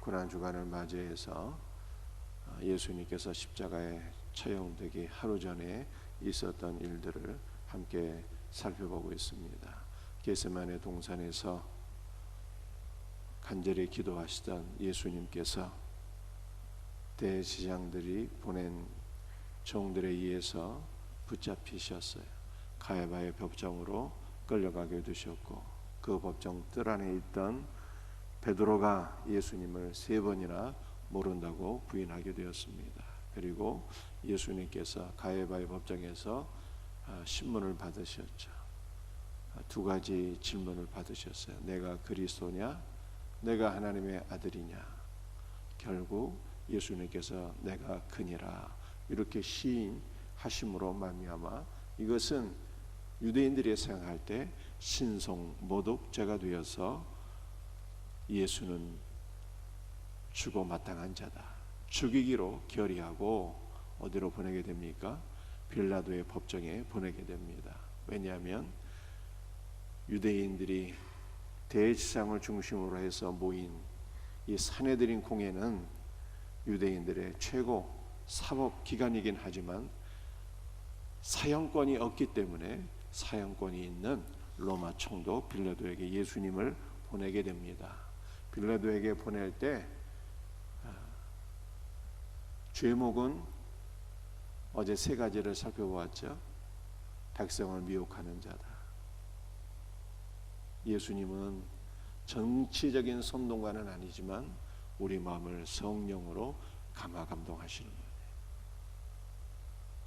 고난주간을 맞이해서 예수님께서 십자가에 처형되기 하루 전에 있었던 일들을 함께 살펴보고 있습니다. 겟세마네 동산에서 간절히 기도하시던 예수님께서 대제사장들이 보낸 종들에 의해서 붙잡히셨어요. 가야바의 법정으로 끌려가게 되셨고, 그 법정 뜰 안에 있던 베드로가 예수님을 3번이나 모른다고 부인하게 되었습니다. 그리고 예수님께서 가야바의 법정에서 신문을 받으셨죠. 2가지 질문을 받으셨어요. 내가 그리스도냐? 내가 하나님의 아들이냐? 결국 예수님께서 내가 그니라 이렇게 시인하심으로 말미암아 이것은 유대인들이 생각할 때 신성 모독죄가 되어서 예수는 죽어 마땅한 자다, 죽이기로 결의하고 어디로 보내게 됩니까? 빌라도의 법정에 보내게 됩니다. 왜냐하면 유대인들이 대제사장을 중심으로 해서 모인 이 산헤드린 공회는 유대인들의 최고 사법기관이긴 하지만 사형권이 없기 때문에 사형권이 있는 로마 총독 빌라도에게 예수님을 보내게 됩니다. 빌라도에게 보낼 때 죄목은 어제 3가지를 살펴보았죠. 백성을 미혹하는 자다. 예수님은 정치적인 선동가는 아니지만 우리 마음을 성령으로 감화감동하시는 거예요.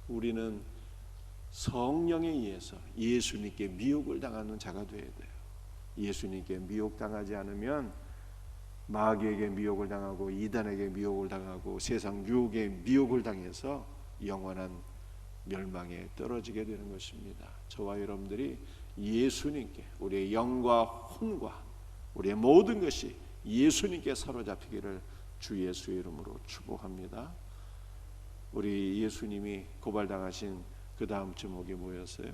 우리는 성령에 의해서 예수님께 미혹을 당하는 자가 되어야 돼요. 예수님께 미혹당하지 않으면 마귀에게 미혹을 당하고 이단에게 미혹을 당하고 세상 유혹에 미혹을 당해서 영원한 멸망에 떨어지게 되는 것입니다. 저와 여러분들이 예수님께 우리의 영과 혼과 우리의 모든 것이 예수님께 사로잡히기를 주 예수의 이름으로 축복합니다. 우리 예수님이 고발당하신 그 다음 제목이 뭐였어요?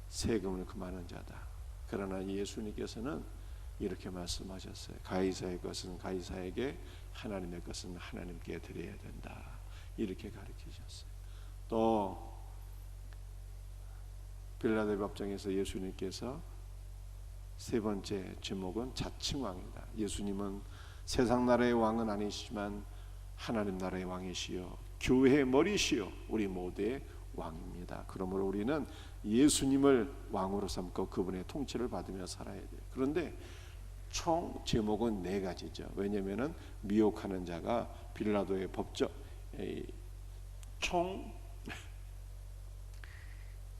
세금을 금하는 자다. 그러나 예수님께서는 이렇게 말씀하셨어요. 가이사의 것은 가이사에게, 하나님의 것은 하나님께 드려야 된다. 이렇게 가르치셨어요. 또 빌라도의 법정에서 예수님께서 3번째 제목은 자칭왕이다. 예수님은 세상 나라의 왕은 아니시지만 하나님 나라의 왕이시요 교회의 머리시요 우리 모두의 왕입니다. 그러므로 우리는 예수님을 왕으로 삼고 그분의 통치를 받으며 살아야 돼요. 그런데 총 제목은 4가지죠. 왜냐하면 미혹하는 자가 빌라도의 법정 총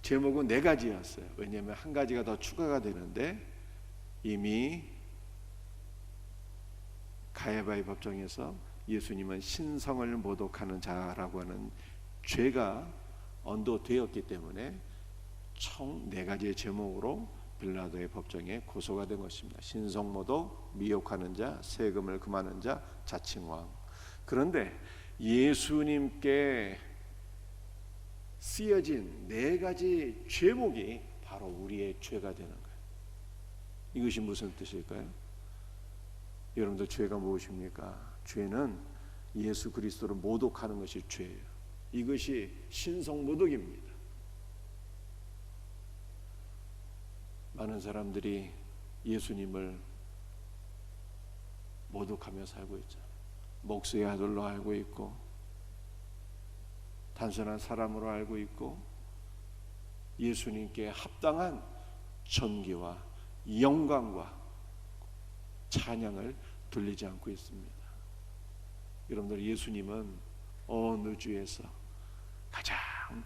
제목은 4가지였어요. 왜냐하면 1가지가 더 추가가 되는데 이미 가야바의 법정에서 예수님은 신성을 모독하는 자라고 하는 죄가 언도되었기 때문에 총 4가지의 제목으로 빌라도의 법정에 고소가 된 것입니다. 신성모독, 미혹하는 자, 세금을 금하는 자, 자칭왕. 그런데 예수님께 쓰여진 4가지 죄목이 바로 우리의 죄가 되는 거예요. 이것이 무슨 뜻일까요? 여러분들 죄가 무엇입니까? 죄는 예수 그리스도를 모독하는 것이 죄예요. 이것이 신성모독입니다. 많은 사람들이 예수님을 모독하며 살고 있죠. 목수의 아들로 알고 있고 단순한 사람으로 알고 있고 예수님께 합당한 존귀와 영광과 찬양을 돌리지 않고 있습니다. 여러분들, 예수님은 어느 주에서 가장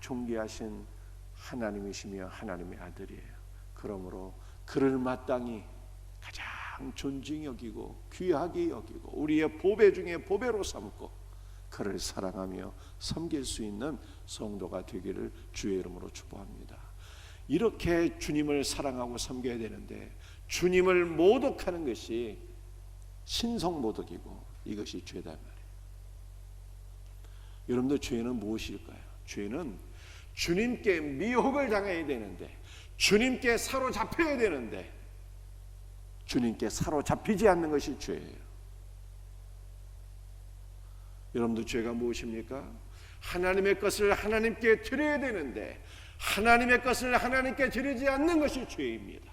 존귀하신 하나님이시며 하나님의 아들이에요. 그러므로 그를 마땅히 가장 존중히 여기고 귀하게 여기고 우리의 보배 중에 보배로 삼고 그를 사랑하며 섬길 수 있는 성도가 되기를 주의 이름으로 축복합니다. 이렇게 주님을 사랑하고 섬겨야 되는데 주님을 모독하는 것이 신성모독이고 이것이 죄다 말이에요. 여러분들, 죄는 무엇일까요? 죄는 주님께 미혹을 당해야 되는데 주님께 사로잡혀야 되는데 주님께 사로잡히지 않는 것이 죄예요. 여러분들 죄가 무엇입니까? 하나님의 것을 하나님께 드려야 되는데 하나님의 것을 하나님께 드리지 않는 것이 죄입니다.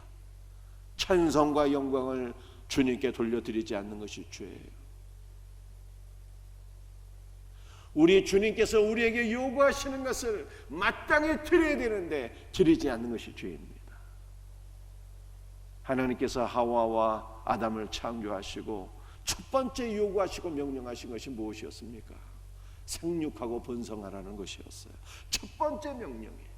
찬송과 영광을 주님께 돌려드리지 않는 것이 죄예요. 우리 주님께서 우리에게 요구하시는 것을 마땅히 드려야 되는데 드리지 않는 것이 죄입니다. 하나님께서 하와와 아담을 창조하시고 첫 번째 요구하시고 명령하신 것이 무엇이었습니까? 생육하고 번성하라는 것이었어요. 첫 번째 명령이에요.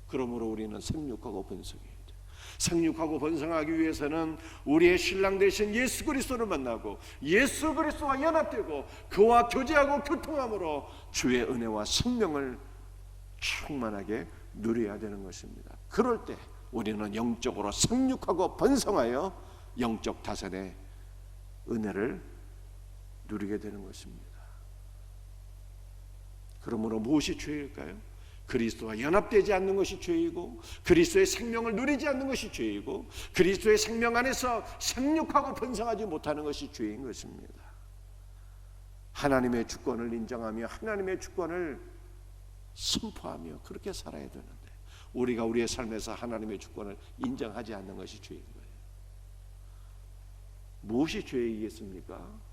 그러므로 우리는 생육하고 번성해야 돼요. 생육하고 번성하기 위해서는 우리의 신랑 되신 예수 그리스도를 만나고 예수 그리스도와 연합되고 그와 교제하고 교통함으로 주의 은혜와 생명을 충만하게 누려야 되는 것입니다. 그럴 때 우리는 영적으로 생육하고 번성하여 영적 다산의 은혜를 누리게 되는 것입니다. 그러므로 무엇이 죄일까요? 그리스도와 연합되지 않는 것이 죄이고 그리스도의 생명을 누리지 않는 것이 죄이고 그리스도의 생명 안에서 생육하고 번성하지 못하는 것이 죄인 것입니다. 하나님의 주권을 인정하며 하나님의 주권을 선포하며 그렇게 살아야 되는데 우리가 우리의 삶에서 하나님의 주권을 인정하지 않는 것이 죄인 거예요. 무엇이 죄이겠습니까?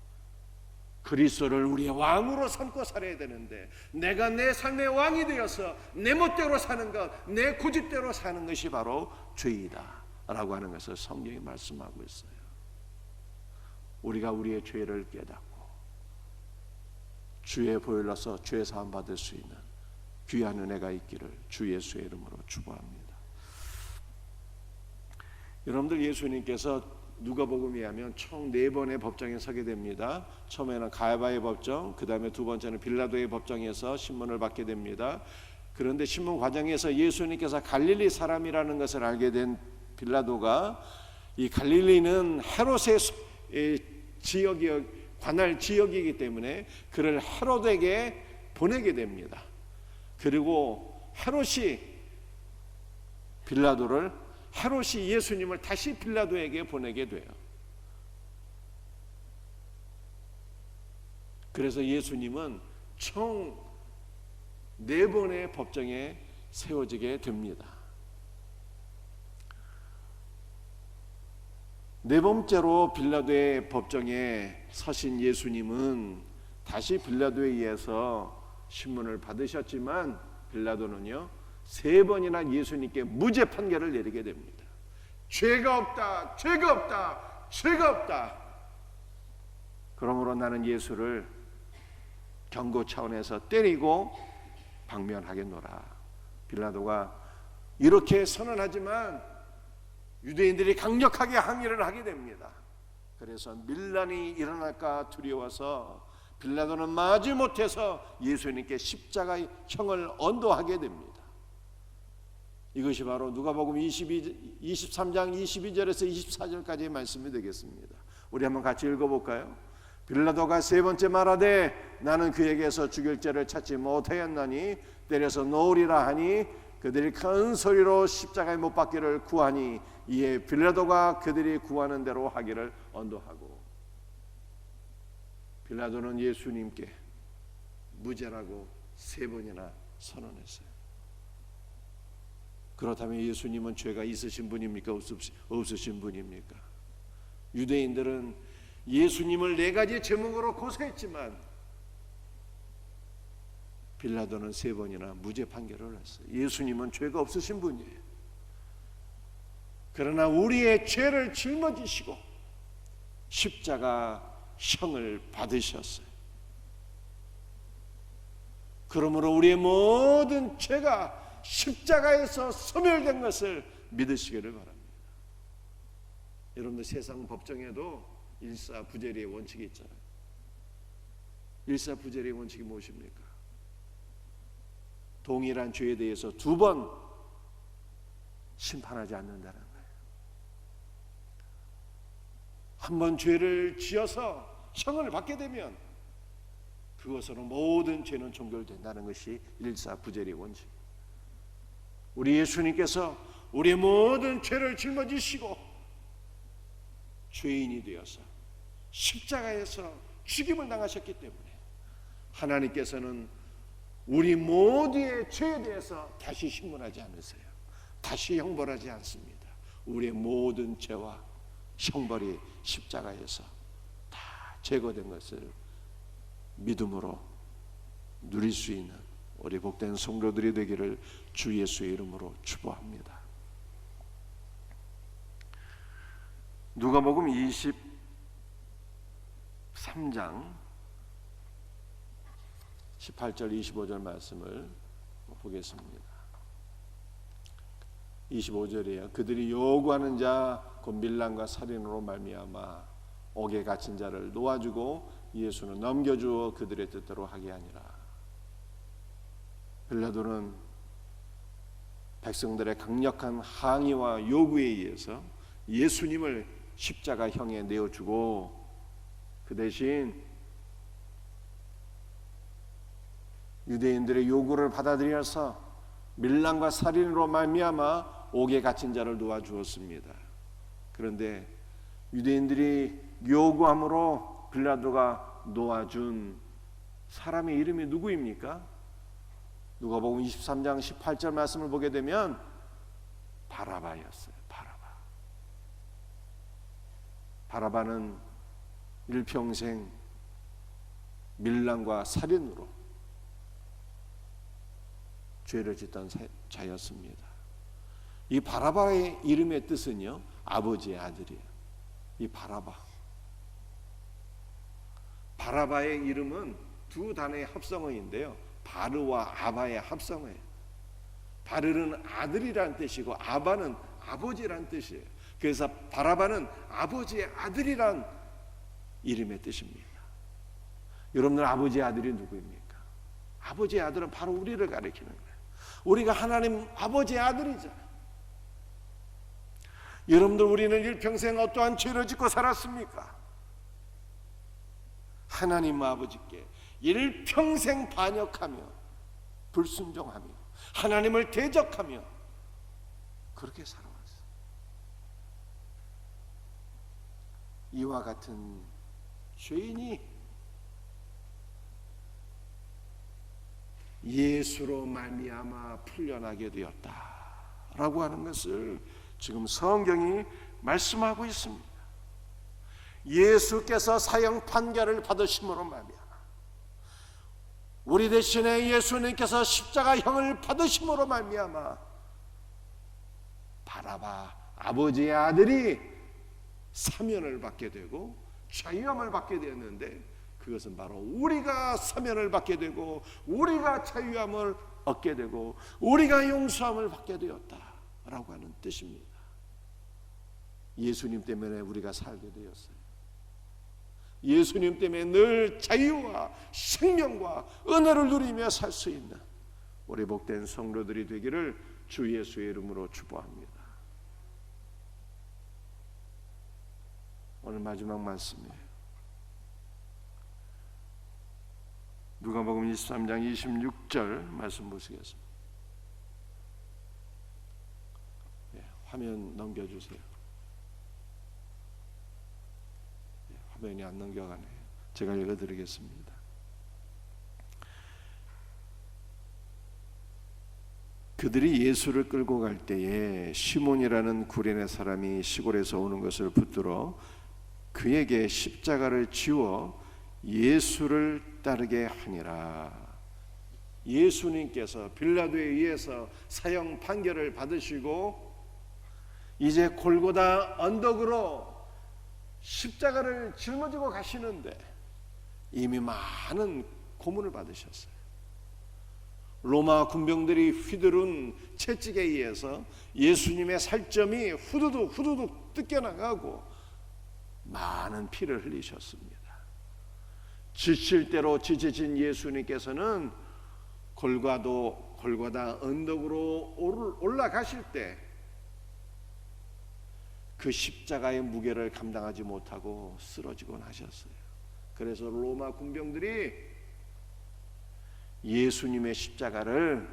그리스도를 우리의 왕으로 삼고 살아야 되는데 내가 내 삶의 왕이 되어서 내 멋대로 사는 것, 내 고집대로 사는 것이 바로 죄이다 라고 하는 것을 성경이 말씀하고 있어요. 우리가 우리의 죄를 깨닫고 주의 보혈로서 죄 사함 받을 수 있는 귀한 은혜가 있기를 주 예수의 이름으로 축원합니다. 여러분들 예수님께서 누가복음에 하면 총 4번의 법정에 서게 됩니다. 처음에는 가야바의 법정, 그 다음에 두 번째는 빌라도의 법정에서 신문을 받게 됩니다. 그런데 신문 과정에서 예수님께서 갈릴리 사람이라는 것을 알게 된 빌라도가 이 갈릴리는 헤롯의 지역이 관할 지역이기 때문에 그를 헤롯에게 보내게 됩니다. 그리고 헤롯이 예수님을 다시 빌라도에게 보내게 돼요. 그래서 예수님은 총 4번의 법정에 세워지게 됩니다. 4번째로 빌라도의 법정에 서신 예수님은 다시 빌라도에 의해서 신문을 받으셨지만 빌라도는요 3번이나 예수님께 무죄 판결을 내리게 됩니다. 죄가 없다, 죄가 없다, 죄가 없다. 그러므로 나는 예수를 경고 차원에서 때리고 방면하겠노라. 빌라도가 이렇게 선언하지만 유대인들이 강력하게 항의를 하게 됩니다. 그래서 밀란이 일어날까 두려워서 빌라도는 마지못해서 예수님께 십자가의 형을 언도하게 됩니다. 이것이 바로 누가복음 23장 22절에서 24절까지의 말씀이 되겠습니다. 우리 한번 같이 읽어볼까요? 빌라도가 3번째 말하되 나는 그에게서 죽일 죄를 찾지 못하였나니 때려서 놓으리라 하니 그들이 큰 소리로 십자가에 못 박기를 구하니 이에 빌라도가 그들이 구하는 대로 하기를 언도하고 빌라도는 예수님께 무죄라고 3번이나 선언했어요. 그렇다면 예수님은 죄가 있으신 분입니까? 없으신 분입니까? 유대인들은 예수님을 4가지 제목으로 고소했지만 빌라도는 3번이나 무죄 판결을 했어요. 예수님은 죄가 없으신 분이에요. 그러나 우리의 죄를 짊어지시고 십자가 형을 받으셨어요. 그러므로 우리의 모든 죄가 십자가에서 소멸된 것을 믿으시기를 바랍니다. 여러분들 세상 법정에도 일사부재리의 원칙이 있잖아요. 일사부재리의 원칙이 무엇입니까? 동일한 죄에 대해서 2번 심판하지 않는다는 거예요. 한 번 죄를 지어서 형을 받게 되면 그것으로 모든 죄는 종결된다는 것이 일사부재리의 원칙. 우리 예수님께서 우리의 모든 죄를 짊어지시고 죄인이 되어서 십자가에서 죽임을 당하셨기 때문에 하나님께서는 우리 모두의 죄에 대해서 다시 신문하지 않으세요. 다시 형벌하지 않습니다. 우리의 모든 죄와 형벌이 십자가에서 다 제거된 것을 믿음으로 누릴 수 있는 우리 복된 성도들이 되기를 주 예수의 이름으로 축복합니다. 누가복음 23장 18절 25절 말씀을 보겠습니다. 25절이에요. 그들이 요구하는 자 곧 밀란과 살인으로 말미암아 옥에 갇힌 자를 놓아주고 예수는 넘겨주어 그들의 뜻대로 하게 하니라. 빌라도는 백성들의 강력한 항의와 요구에 의해서 예수님을 십자가형에 내어주고 그 대신 유대인들의 요구를 받아들여서 밀란과 살인으로 말미암아 옥에 갇힌 자를 놓아주었습니다. 그런데 유대인들이 요구함으로 빌라도가 놓아준 사람의 이름이 누구입니까? 누가복음 23장 18절 말씀을 보게 되면 바라바였어요. 바라바는 일평생 밀란과 살인으로 죄를 짓던 자였습니다. 이 바라바의 이름의 뜻은요, 아버지의 아들이에요. 이 바라바의 이름은 두 단어의 합성어인데요, 바르와 아바의 합성어예요. 바르는 아들이란 뜻이고 아바는 아버지란 뜻이에요. 그래서 바라바는 아버지의 아들이란 이름의 뜻입니다. 여러분들 아버지의 아들이 누구입니까? 아버지의 아들은 바로 우리를 가리키는 거예요. 우리가 하나님 아버지의 아들이죠. 여러분들 우리는 일평생 어떠한 죄를 짓고 살았습니까? 하나님 아버지께 일평생 반역하며 불순종하며 하나님을 대적하며 그렇게 살아왔어요. 이와 같은 죄인이 예수로 말미암아 풀려나게 되었다라고 하는 것을 지금 성경이 말씀하고 있습니다. 예수께서 사형 판결을 받으심으로 말미암아 우리 대신에 예수님께서 십자가형을 받으심으로 말미암아 바라바 아버지의 아들이 사면을 받게 되고 자유함을 받게 되었는데 그것은 바로 우리가 사면을 받게 되고 우리가 자유함을 얻게 되고 우리가 용서함을 받게 되었다라고 하는 뜻입니다. 예수님 때문에 우리가 살게 되었어요. 예수님 때문에 늘 자유와 생명과 은혜를 누리며 살 수 있는 우리 복된 성도들이 되기를 주 예수의 이름으로 축복합니다. 오늘 마지막 말씀이에요. 누가복음 23장 26절 말씀 보시겠습니다. 화면 넘겨주세요. 화면이 안 넘겨가네요. 제가 읽어드리겠습니다. 그들이 예수를 끌고 갈 때에 시몬이라는 구레네 사람이 시골에서 오는 것을 붙들어 그에게 십자가를 지워 예수를 따르게 하니라. 예수님께서 빌라도에 의해서 사형 판결을 받으시고 이제 골고다 언덕으로 십자가를 짊어지고 가시는데 이미 많은 고문을 받으셨어요. 로마 군병들이 휘두른 채찍에 의해서 예수님의 살점이 후두둑 뜯겨나가고 많은 피를 흘리셨습니다. 지칠 대로 지쳐진 예수님께서는 골고다 언덕으로 올라가실 때 그 십자가의 무게를 감당하지 못하고 쓰러지곤 하셨어요. 그래서 로마 군병들이 예수님의 십자가를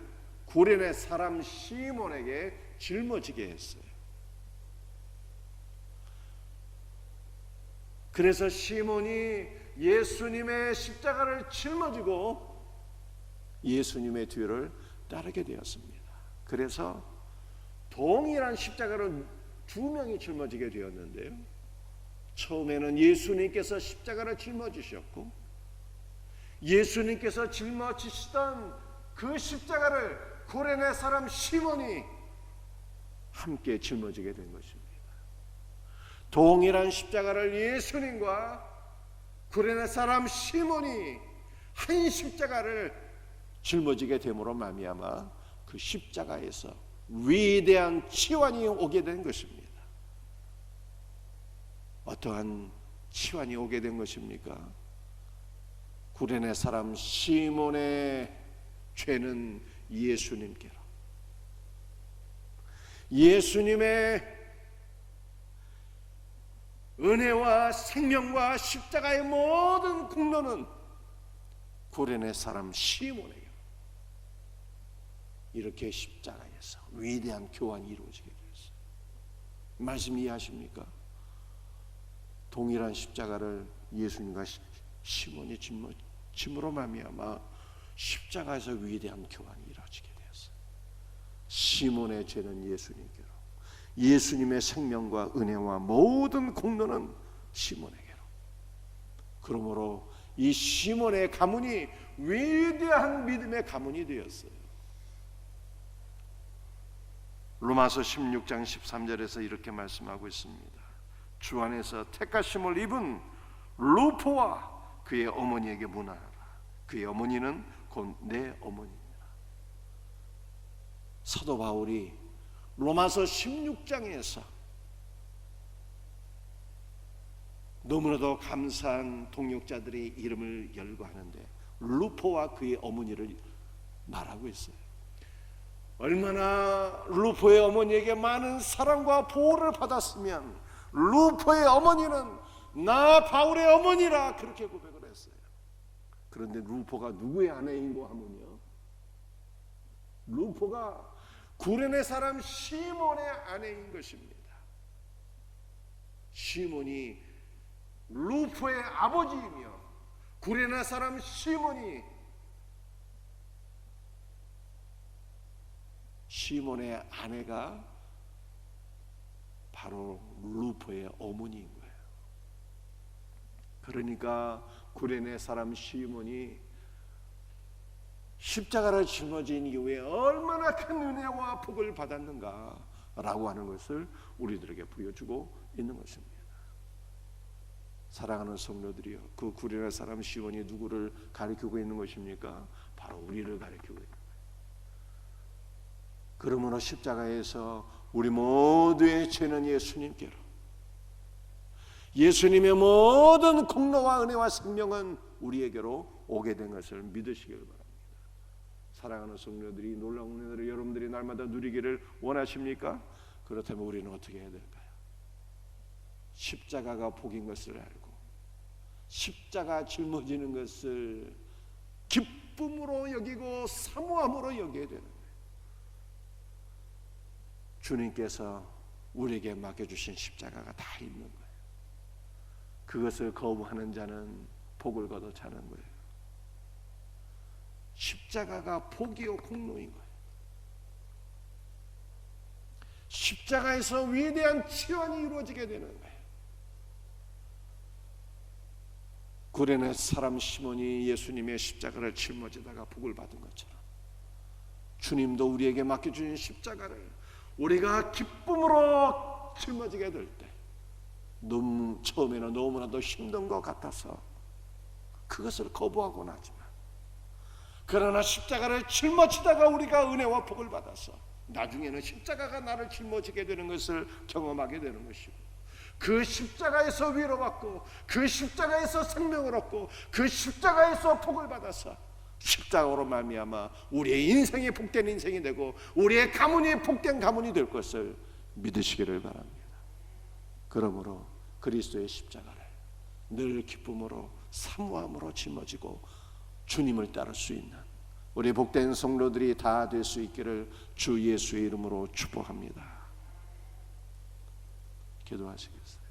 구레네 사람 시몬에게 짊어지게 했어요. 그래서 시몬이 예수님의 십자가를 짊어지고 예수님의 뒤를 따르게 되었습니다. 그래서 동일한 십자가를 두 명이 짊어지게 되었는데요, 처음에는 예수님께서 십자가를 짊어지셨고 예수님께서 짊어지시던 그 십자가를 구레네 사람 시몬이 함께 짊어지게 된 것입니다. 동일한 십자가를 예수님과 구레네 사람 시몬이 한 십자가를 짊어지게 됨으로 말미암아 그 십자가에서 위대한 치환이 오게 된 것입니다. 어떠한 치환이 오게 된 것입니까? 구레네 사람 시몬의 죄는 예수님께로, 예수님의 은혜와 생명과 십자가의 모든 공로는 구레네 사람 시몬에게, 이렇게 십자가에서 위대한 교환이 이루어지게 되었어요. 말씀 이해하십니까? 동일한 십자가를 예수님과 시몬이 짐으로 말미암아 십자가에서 위대한 교환이 이루어지게 되었어요. 시몬의 죄는 예수님께로, 예수님의 생명과 은혜와 모든 공로는 시몬에게로. 그러므로 이 시몬의 가문이 위대한 믿음의 가문이 되었어요. 로마서 16장 13절에서 이렇게 말씀하고 있습니다. 주 안에서 택하심을 입은 루포와 그의 어머니에게 문하라. 그의 어머니는 곧 내 어머니니라. 사도 바울이 로마서 16장에서 너무나도 감사한 동역자들의 이름을 열거하는데 루포와 그의 어머니를 말하고 있어요. 얼마나 루포의 어머니에게 많은 사랑과 보호를 받았으면 루포의 어머니는 나 바울의 어머니라 그렇게 고백을 했어요. 그런데 루포가 누구의 아내인고 하면요, 루포가 구레네 사람 시몬의 아내인 것입니다. 시몬이 루포의 아버지이며 구레네 사람 시몬이 시몬의 아내가 바로 루포의 어머니인 거예요. 그러니까 구레네 사람 시몬이 십자가를 짊어진 이후에 얼마나 큰 은혜와 복을 받았는가라고 하는 것을 우리들에게 보여주고 있는 것입니다. 사랑하는 성도들이여, 그 구레네 사람 시몬이 누구를 가리키고 있는 것입니까? 바로 우리를 가리키고 있는 거예요. 그러므로 십자가에서 우리 모두의 죄는 예수님께로, 예수님의 모든 공로와 은혜와 생명은 우리에게로 오게 된 것을 믿으시길 바랍니다. 사랑하는 성도들이 놀라운 은혜를 여러분들이 날마다 누리기를 원하십니까? 그렇다면 우리는 어떻게 해야 될까요? 십자가가 복인 것을 알고 십자가 짊어지는 것을 기쁨으로 여기고 사모함으로 여겨야 되는 거예요. 주님께서 우리에게 맡겨주신 십자가가 다 있는 거예요. 그것을 거부하는 자는 복을 거둬 자는 거예요. 십자가가 복이요 공로인 거예요. 십자가에서 위대한 치환이 이루어지게 되는 거예요. 구레네 사람 시몬이 예수님의 십자가를 짊어지다가 복을 받은 것처럼 주님도 우리에게 맡겨주신 십자가를 우리가 기쁨으로 짊어지게 될 때 처음에는 너무나도 힘든 것 같아서 그것을 거부하곤 하지만, 그러나 십자가를 짊어지다가 우리가 은혜와 복을 받아서 나중에는 십자가가 나를 짊어지게 되는 것을 경험하게 되는 것이고, 그 십자가에서 위로받고 그 십자가에서 생명을 얻고 그 십자가에서 복을 받아서 십자가로 말미암아 우리의 인생이 복된 인생이 되고 우리의 가문이 복된 가문이 될 것을 믿으시기를 바랍니다. 그러므로 그리스도의 십자가를 늘 기쁨으로 사모함으로 짊어지고 주님을 따를 수 있는 우리 복된 성도들이 다 될 수 있기를 주 예수의 이름으로 축복합니다. 기도하시겠습니다.